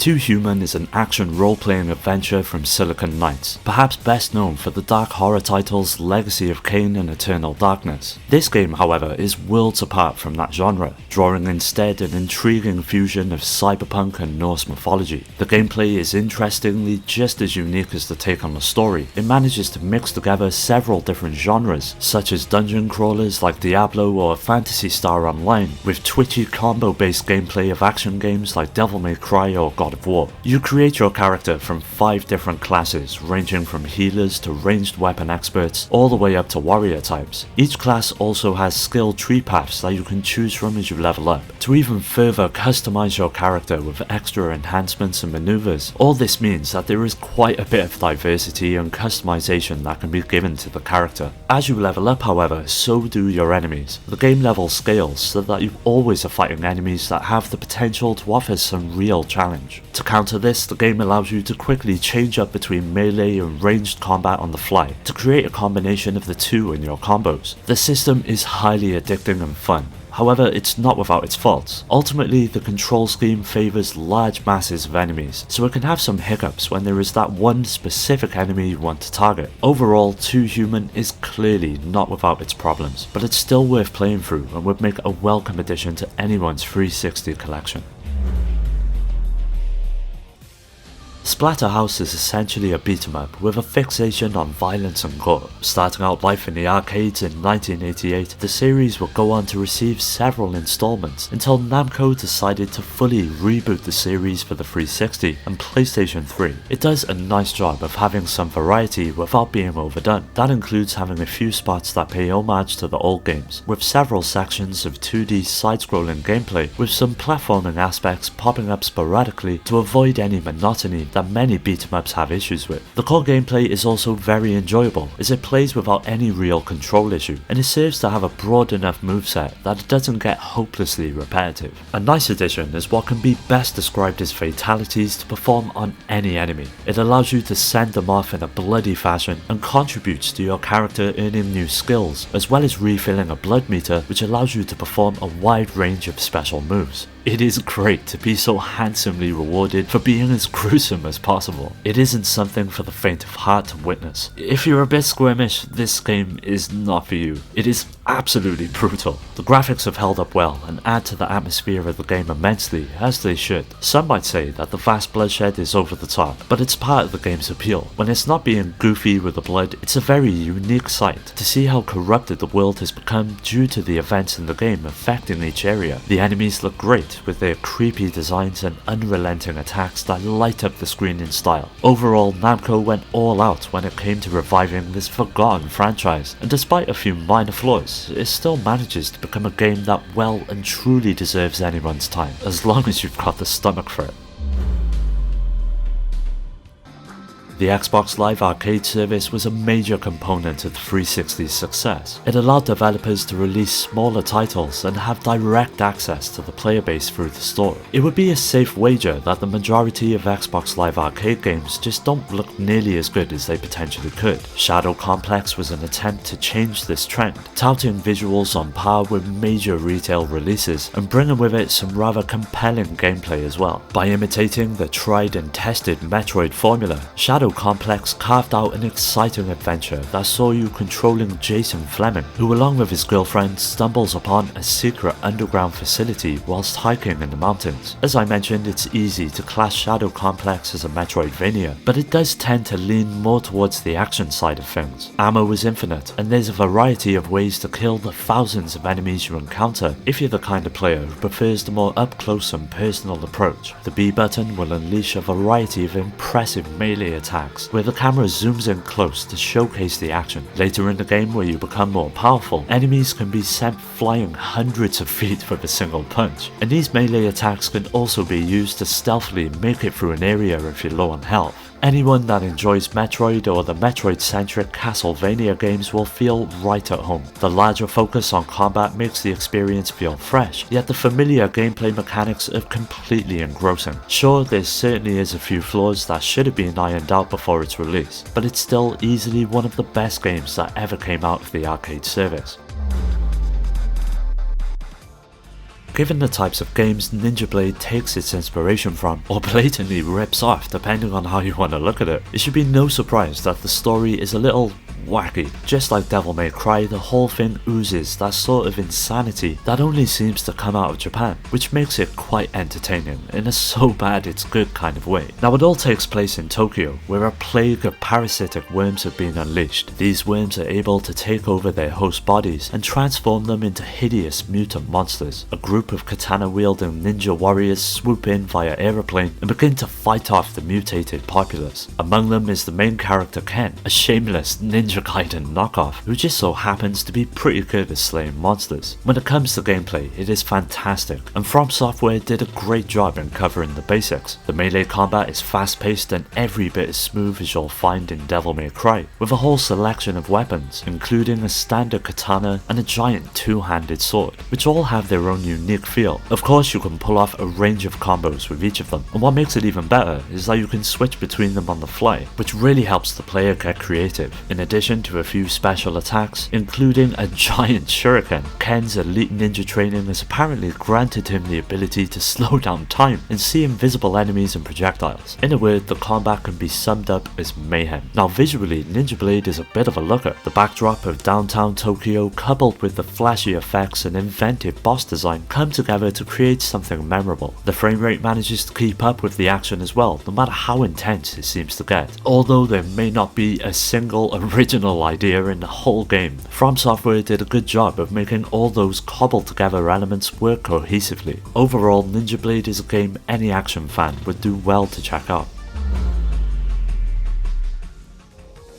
Too Human is an action role-playing adventure from Silicon Knights, perhaps best known for the dark horror titles Legacy of Kain and Eternal Darkness. This game, however, is worlds apart from that genre, drawing instead an intriguing fusion of cyberpunk and Norse mythology. The gameplay is interestingly just as unique as the take on the story. It manages to mix together several different genres, such as dungeon crawlers like Diablo or Phantasy Star Online, with twitchy combo-based gameplay of action games like Devil May Cry or God of War. You create your character from 5 different classes, ranging from healers to ranged weapon experts, all the way up to warrior types. Each class also has skill tree paths that you can choose from as you level up, to even further customize your character with extra enhancements and maneuvers. All this means that there is quite a bit of diversity and customization that can be given to the character. As you level up, however, so do your enemies. The game level scales so that you always are fighting enemies that have the potential to offer some real challenge. To counter this, the game allows you to quickly change up between melee and ranged combat on the fly, to create a combination of the two in your combos. The system is highly addicting and fun. However, it's not without its faults. Ultimately, the control scheme favours large masses of enemies, so it can have some hiccups when there is that one specific enemy you want to target. Overall, Too Human is clearly not without its problems, but it's still worth playing through and would make a welcome addition to anyone's 360 collection. Splatterhouse is essentially a beat-em-up with a fixation on violence and gore. Starting out life in the arcades in 1988, the series would go on to receive several installments until Namco decided to fully reboot the series for the 360 and PlayStation 3. It does a nice job of having some variety without being overdone. That includes having a few spots that pay homage to the old games, with several sections of 2D side-scrolling gameplay with some platforming aspects popping up sporadically to avoid any monotony that many beat-em-ups have issues with. The core gameplay is also very enjoyable, as it plays without any real control issue, and it serves to have a broad enough moveset that it doesn't get hopelessly repetitive. A nice addition is what can be best described as fatalities to perform on any enemy. It allows you to send them off in a bloody fashion and contributes to your character earning new skills, as well as refilling a blood meter which allows you to perform a wide range of special moves. It is great to be so handsomely rewarded for being as gruesome as possible. It isn't something for the faint of heart to witness. If you're a bit squeamish, this game is not for you. It is absolutely brutal. The graphics have held up well and add to the atmosphere of the game immensely, as they should. Some might say that the vast bloodshed is over the top, but it's part of the game's appeal. When it's not being goofy with the blood, it's a very unique sight to see how corrupted the world has become due to the events in the game affecting each area. The enemies look great, with their creepy designs and unrelenting attacks that light up the screen in style. Overall, Namco went all out when it came to reviving this forgotten franchise, and despite a few minor flaws, it still manages to become a game that well and truly deserves anyone's time, as long as you've got the stomach for it. The Xbox Live Arcade service was a major component of the 360's success. It allowed developers to release smaller titles and have direct access to the player base through the store. It would be a safe wager that the majority of Xbox Live Arcade games just don't look nearly as good as they potentially could. Shadow Complex was an attempt to change this trend, touting visuals on par with major retail releases and bringing with it some rather compelling gameplay as well. By imitating the tried and tested Metroid formula, Shadow Complex carved out an exciting adventure that saw you controlling Jason Fleming, who along with his girlfriend stumbles upon a secret underground facility whilst hiking in the mountains. As I mentioned, it's easy to class Shadow Complex as a Metroidvania, but it does tend to lean more towards the action side of things. Ammo is infinite, and there's a variety of ways to kill the thousands of enemies you encounter if you're the kind of player who prefers the more up-close and personal approach. The B button will unleash a variety of impressive melee attacks, where the camera zooms in close to showcase the action. Later in the game, where you become more powerful, enemies can be sent flying hundreds of feet with a single punch, and these melee attacks can also be used to stealthily make it through an area if you're low on health. Anyone that enjoys Metroid or the Metroid-centric Castlevania games will feel right at home. The larger focus on combat makes the experience feel fresh, yet the familiar gameplay mechanics are completely engrossing. Sure, there certainly is a few flaws that should have been ironed out before its release, but it's still easily one of the best games that ever came out of the arcade service. Given the types of games Ninja Blade takes its inspiration from, or blatantly rips off depending on how you want to look at it, it should be no surprise that the story is a little wacky. Just like Devil May Cry, the whole thing oozes that sort of insanity that only seems to come out of Japan, which makes it quite entertaining in a so bad it's good kind of way. Now it all takes place in Tokyo, where a plague of parasitic worms have been unleashed. These worms are able to take over their host bodies and transform them into hideous mutant monsters. A group of katana-wielding ninja warriors swoop in via aeroplane and begin to fight off the mutated populace. Among them is the main character Ken, a shameless Ninja Gaiden knockoff who just so happens to be pretty good at slaying monsters. When it comes to gameplay, it is fantastic, and From Software did a great job in covering the basics. The melee combat is fast-paced and every bit as smooth as you'll find in Devil May Cry, with a whole selection of weapons, including a standard katana and a giant two-handed sword, which all have their own unique feel. Of course, you can pull off a range of combos with each of them, and what makes it even better is that you can switch between them on the fly, which really helps the player get creative. In addition to a few special attacks, including a giant shuriken, Ken's elite ninja training has apparently granted him the ability to slow down time and see invisible enemies and projectiles. In a word, the combat can be summed up as mayhem. Now visually, Ninja Blade is a bit of a looker. The backdrop of downtown Tokyo, coupled with the flashy effects and inventive boss design, come together to create something memorable. The frame rate manages to keep up with the action as well, no matter how intense it seems to get. Although there may not be a single original idea in the whole game, From Software did a good job of making all those cobbled together elements work cohesively. Overall, Ninja Blade is a game any action fan would do well to check out.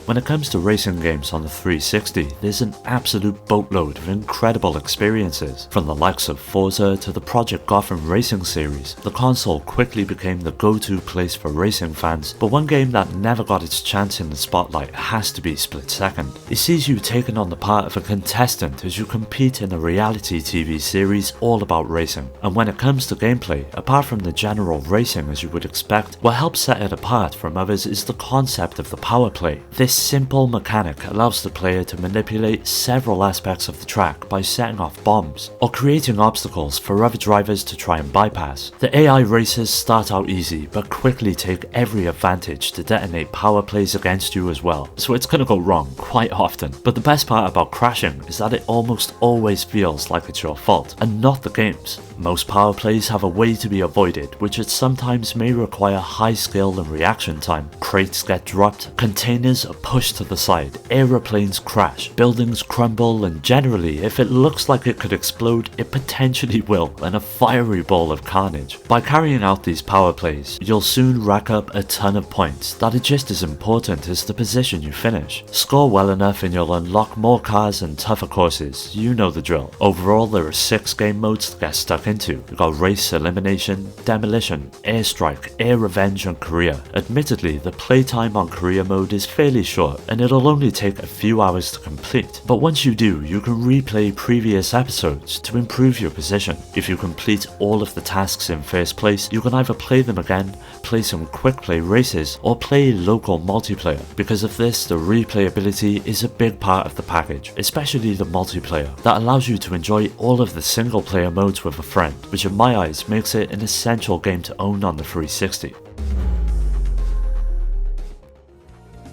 When it comes to racing games on the 360, there's an absolute boatload of incredible experiences. From the likes of Forza to the Project Gotham racing series, the console quickly became the go-to place for racing fans, but one game that never got its chance in the spotlight has to be Split Second. It sees you taking on the part of a contestant as you compete in a reality TV series all about racing. And when it comes to gameplay, apart from the general racing as you would expect, what helps set it apart from others is the concept of the power play. This simple mechanic allows the player to manipulate several aspects of the track by setting off bombs, or creating obstacles for other drivers to try and bypass. The AI racers start out easy, but quickly take every advantage to detonate power plays against you as well, so it's gonna go wrong quite often. But the best part about crashing is that it almost always feels like it's your fault, and not the game's. Most power plays have a way to be avoided, which it sometimes may require high skill and reaction time. Crates get dropped, containers are pushed to the side, aeroplanes crash, buildings crumble, and generally, if it looks like it could explode, it potentially will, in a fiery ball of carnage. By carrying out these power plays, you'll soon rack up a ton of points that are just as important as the position you finish. Score well enough and you'll unlock more cars and tougher courses, you know the drill. Overall, there are 6 game modes to get stuck into. You've got Race, Elimination, Demolition, Airstrike, Air Revenge and Career. Admittedly, the playtime on Career mode is fairly short and it'll only take a few hours to complete, but once you do, you can replay previous episodes to improve your position. If you complete all of the tasks in first place, you can either play them again, play some quick play races, or play local multiplayer. Because of this, the replayability is a big part of the package, especially the multiplayer, that allows you to enjoy all of the single player modes with a friend, which in my eyes makes it an essential game to own on the 360.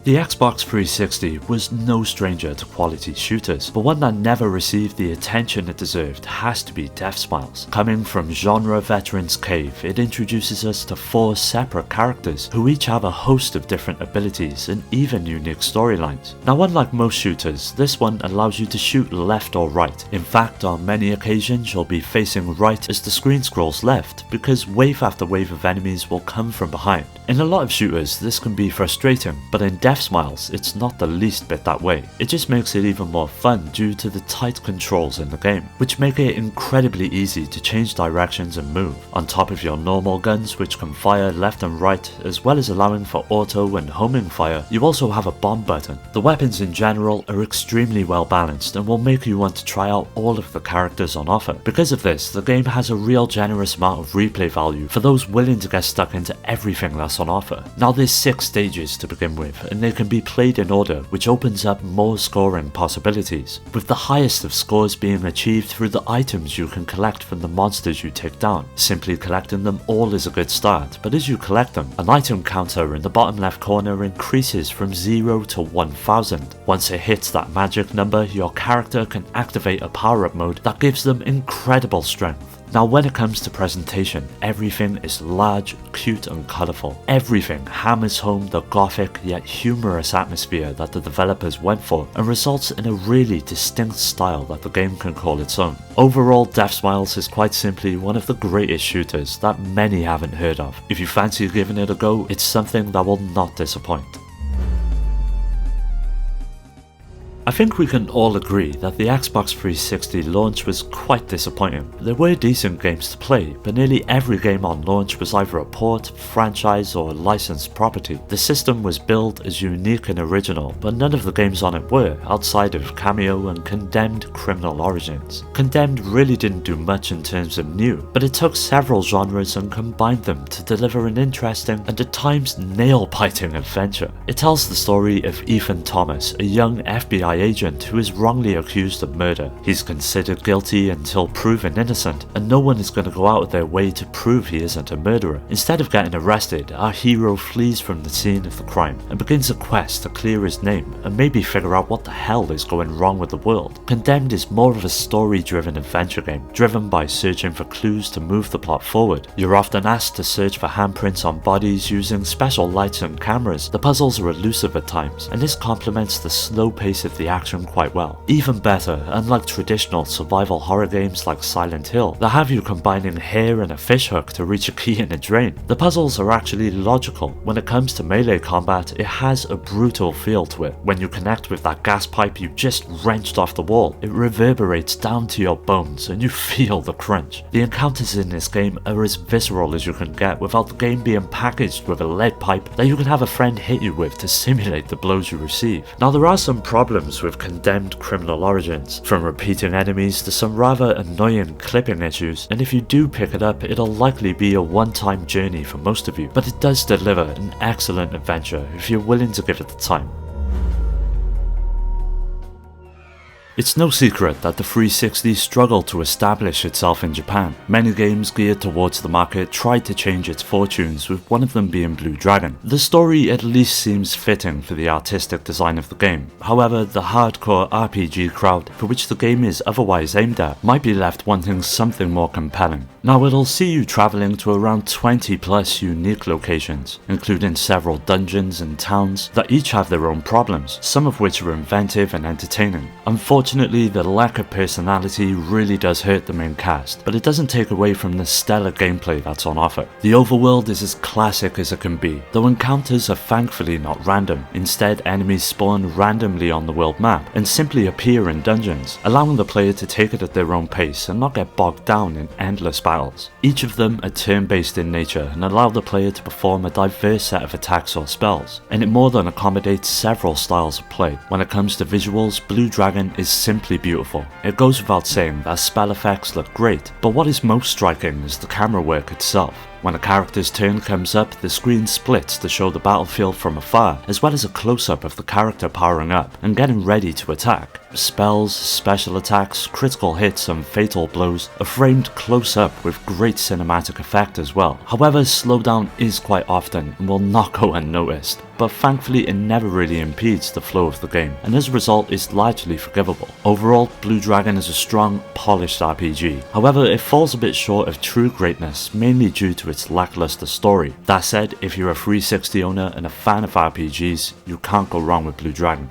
The Xbox 360 was no stranger to quality shooters, but one that never received the attention it deserved has to be Death Smiles. Coming from genre veterans Cave, it introduces us to 4 separate characters who each have a host of different abilities and even unique storylines. Now, unlike most shooters, this one allows you to shoot left or right. In fact, on many occasions you'll be facing right as the screen scrolls left, because wave after wave of enemies will come from behind. In a lot of shooters, this can be frustrating, but in Death Smiles, it's not the least bit that way. It just makes it even more fun due to the tight controls in the game, which make it incredibly easy to change directions and move. On top of your normal guns, which can fire left and right, as well as allowing for auto and homing fire, you also have a bomb button. The weapons in general are extremely well balanced and will make you want to try out all of the characters on offer. Because of this, the game has a real generous amount of replay value for those willing to get stuck into everything that's on offer. Now, there's 6 stages to begin with, and and they can be played in order, which opens up more scoring possibilities, with the highest of scores being achieved through the items you can collect from the monsters you take down. Simply collecting them all is a good start, but as you collect them, an item counter in the bottom left corner increases from 0 to 1000. Once it hits that magic number, your character can activate a power-up mode that gives them incredible strength. Now when it comes to presentation, everything is large, cute and colourful. Everything hammers home the gothic yet humorous atmosphere that the developers went for and results in a really distinct style that the game can call its own. Overall, Death Smiles is quite simply one of the greatest shooters that many haven't heard of. If you fancy giving it a go, it's something that will not disappoint. I think we can all agree that the Xbox 360 launch was quite disappointing. There were decent games to play, but nearly every game on launch was either a port, franchise or licensed property. The system was billed as unique and original, but none of the games on it were, outside of Cameo and Condemned Criminal Origins. Condemned really didn't do much in terms of new, but it took several genres and combined them to deliver an interesting and at times nail-biting adventure. It tells the story of Ethan Thomas, a young FBI agent who is wrongly accused of murder. He's considered guilty until proven innocent, and no one is going to go out of their way to prove he isn't a murderer. Instead of getting arrested, our hero flees from the scene of the crime and begins a quest to clear his name and maybe figure out what the hell is going wrong with the world. Condemned is more of a story-driven adventure game, driven by searching for clues to move the plot forward. You're often asked to search for handprints on bodies using special lights and cameras. The puzzles are elusive at times, and this complements the slow pace of the action quite well. Even better, unlike traditional survival horror games like Silent Hill that have you combining hair and a fishhook to reach a key in a drain, the puzzles are actually logical. When it comes to melee combat, it has a brutal feel to it. When you connect with that gas pipe you just wrenched off the wall, it reverberates down to your bones and you feel the crunch. The encounters in this game are as visceral as you can get without the game being packaged with a lead pipe that you can have a friend hit you with to simulate the blows you receive. Now there are some problems with Condemned Criminal Origins, from repeating enemies to some rather annoying clipping issues, and if you do pick it up, it'll likely be a one-time journey for most of you, but it does deliver an excellent adventure if you're willing to give it the time. It's no secret that the 360 struggled to establish itself in Japan. Many games geared towards the market tried to change its fortunes, with one of them being Blue Dragon. The story at least seems fitting for the artistic design of the game. However, the hardcore RPG crowd, for which the game is otherwise aimed at, might be left wanting something more compelling. Now it'll see you travelling to around 20 plus unique locations, including several dungeons and towns that each have their own problems, some of which are inventive and entertaining. Unfortunately, the lack of personality really does hurt the main cast, but it doesn't take away from the stellar gameplay that's on offer. The overworld is as classic as it can be, though encounters are thankfully not random. Instead, enemies spawn randomly on the world map and simply appear in dungeons, allowing the player to take it at their own pace and not get bogged down in endless battles. Each of them are turn-based in nature and allow the player to perform a diverse set of attacks or spells, and it more than accommodates several styles of play. When it comes to visuals, Blue Dragon is simply beautiful. It goes without saying that spell effects look great, but what is most striking is the camera work itself. When a character's turn comes up, the screen splits to show the battlefield from afar, as well as a close-up of the character powering up and getting ready to attack. Spells, special attacks, critical hits and fatal blows are framed close up with great cinematic effect as well. However, slowdown is quite often and will not go unnoticed, but thankfully it never really impedes the flow of the game, and as a result is largely forgivable. Overall, Blue Dragon is a strong, polished RPG. However, it falls a bit short of true greatness, mainly due to its lackluster story. That said, if you're a 360 owner and a fan of RPGs, you can't go wrong with Blue Dragon.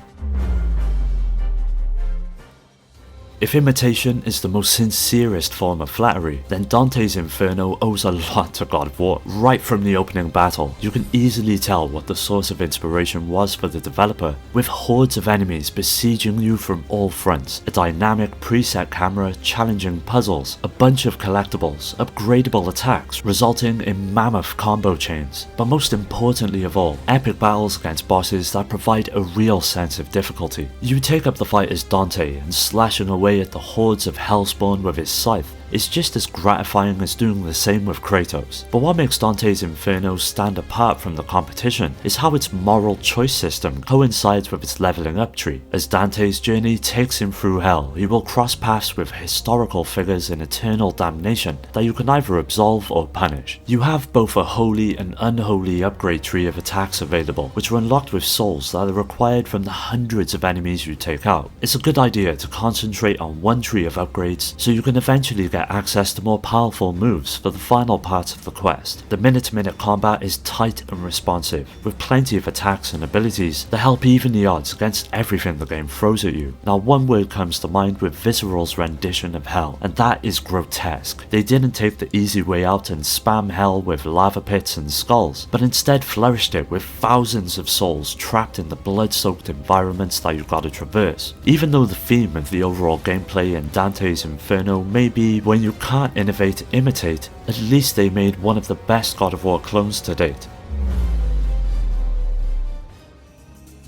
If imitation is the most sincerest form of flattery, then Dante's Inferno owes a lot to God of War. Right from the opening battle, you can easily tell what the source of inspiration was for the developer, with hordes of enemies besieging you from all fronts, a dynamic preset camera, challenging puzzles, a bunch of collectibles, upgradable attacks, resulting in mammoth combo chains, but most importantly of all, epic battles against bosses that provide a real sense of difficulty. You take up the fight as Dante and slashing away at the hordes of Hellspawn with his scythe, is just as gratifying as doing the same with Kratos. But what makes Dante's Inferno stand apart from the competition is how its moral choice system coincides with its leveling up tree. As Dante's journey takes him through hell, he will cross paths with historical figures in eternal damnation that you can either absolve or punish. You have both a holy and unholy upgrade tree of attacks available, which are unlocked with souls that are required from the hundreds of enemies you take out. It's a good idea to concentrate on one tree of upgrades so you can eventually get access to more powerful moves for the final parts of the quest. The minute-to-minute combat is tight and responsive, with plenty of attacks and abilities that help even the odds against everything the game throws at you. Now, one word comes to mind with Visceral's rendition of hell, and that is grotesque. They didn't take the easy way out and spam hell with lava pits and skulls, but instead flourished it with thousands of souls trapped in the blood-soaked environments that you gotta traverse. Even though the theme of the overall gameplay in Dante's Inferno may be when you can't innovate, imitate, at least they made one of the best God of War clones to date.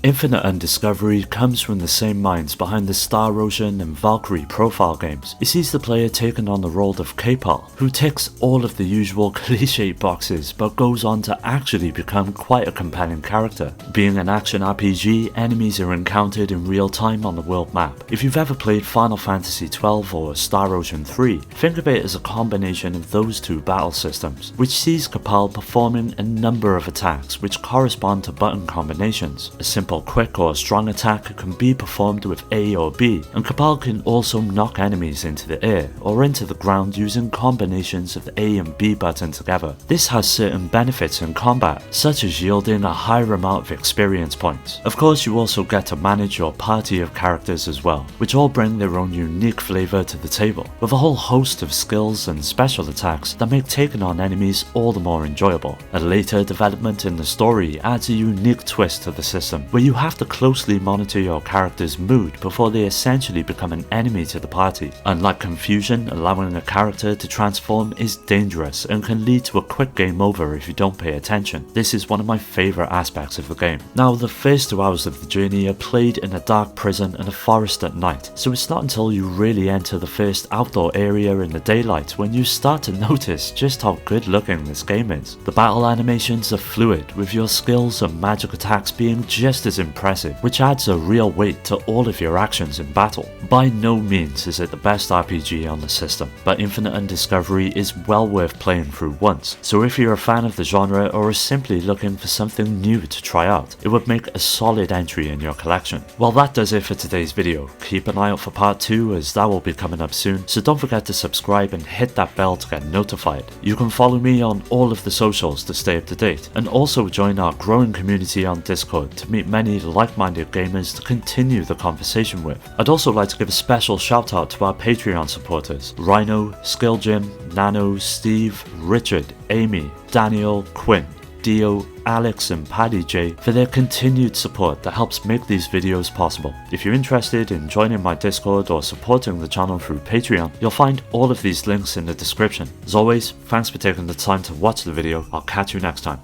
Infinite Undiscovery comes from the same minds behind the Star Ocean and Valkyrie profile games. It sees the player taking on the role of K-Pal, who ticks all of the usual cliché boxes but goes on to actually become quite a compelling character. Being an action RPG, enemies are encountered in real time on the world map. If you've ever played Final Fantasy XII or Star Ocean 3, think of it as a combination of those two battle systems, which sees K-Pal performing a number of attacks which correspond to button combinations. A simple quick or strong attack can be performed with A or B, and K-Pal can also knock enemies into the air or into the ground using combinations of the A and B button together. This has certain benefits in combat, such as yielding a higher amount of experience points. Of course, you also get to manage your party of characters as well, which all bring their own unique flavour to the table, with a whole host of skills and special attacks that make taking on enemies all the more enjoyable. A later development in the story adds a unique twist to the system, where you have to closely monitor your character's mood before they essentially become an enemy to the party. Unlike Confusion, allowing a character to transform is dangerous and can lead to a quick game over if you don't pay attention. This is one of my favourite aspects of the game. Now, the first 2 hours of the journey are played in a dark prison and a forest at night, so it's not until you really enter the first outdoor area in the daylight when you start to notice just how good looking this game is. The battle animations are fluid, with your skills and magic attacks being just as impressive, which adds a real weight to all of your actions in battle. By no means is it the best RPG on the system, but Infinite Undiscovery is well worth playing through once, so if you're a fan of the genre or are simply looking for something new to try out, it would make a solid entry in your collection. Well, that does it for today's video. Keep an eye out for part 2 as that will be coming up soon, so don't forget to subscribe and hit that bell to get notified. You can follow me on all of the socials to stay up to date, and also join our growing community on Discord to meet many like-minded gamers to continue the conversation with. I'd also like to give a special shout out to our Patreon supporters: Rhino, Skill Jim, Nano, Steve, Richard, Amy, Daniel, Quinn, Dio, Alex and Paddy J for their continued support that helps make these videos possible. If you're interested in joining my Discord or supporting the channel through Patreon, you'll find all of these links in the description. As always, thanks for taking the time to watch the video. I'll catch you next time.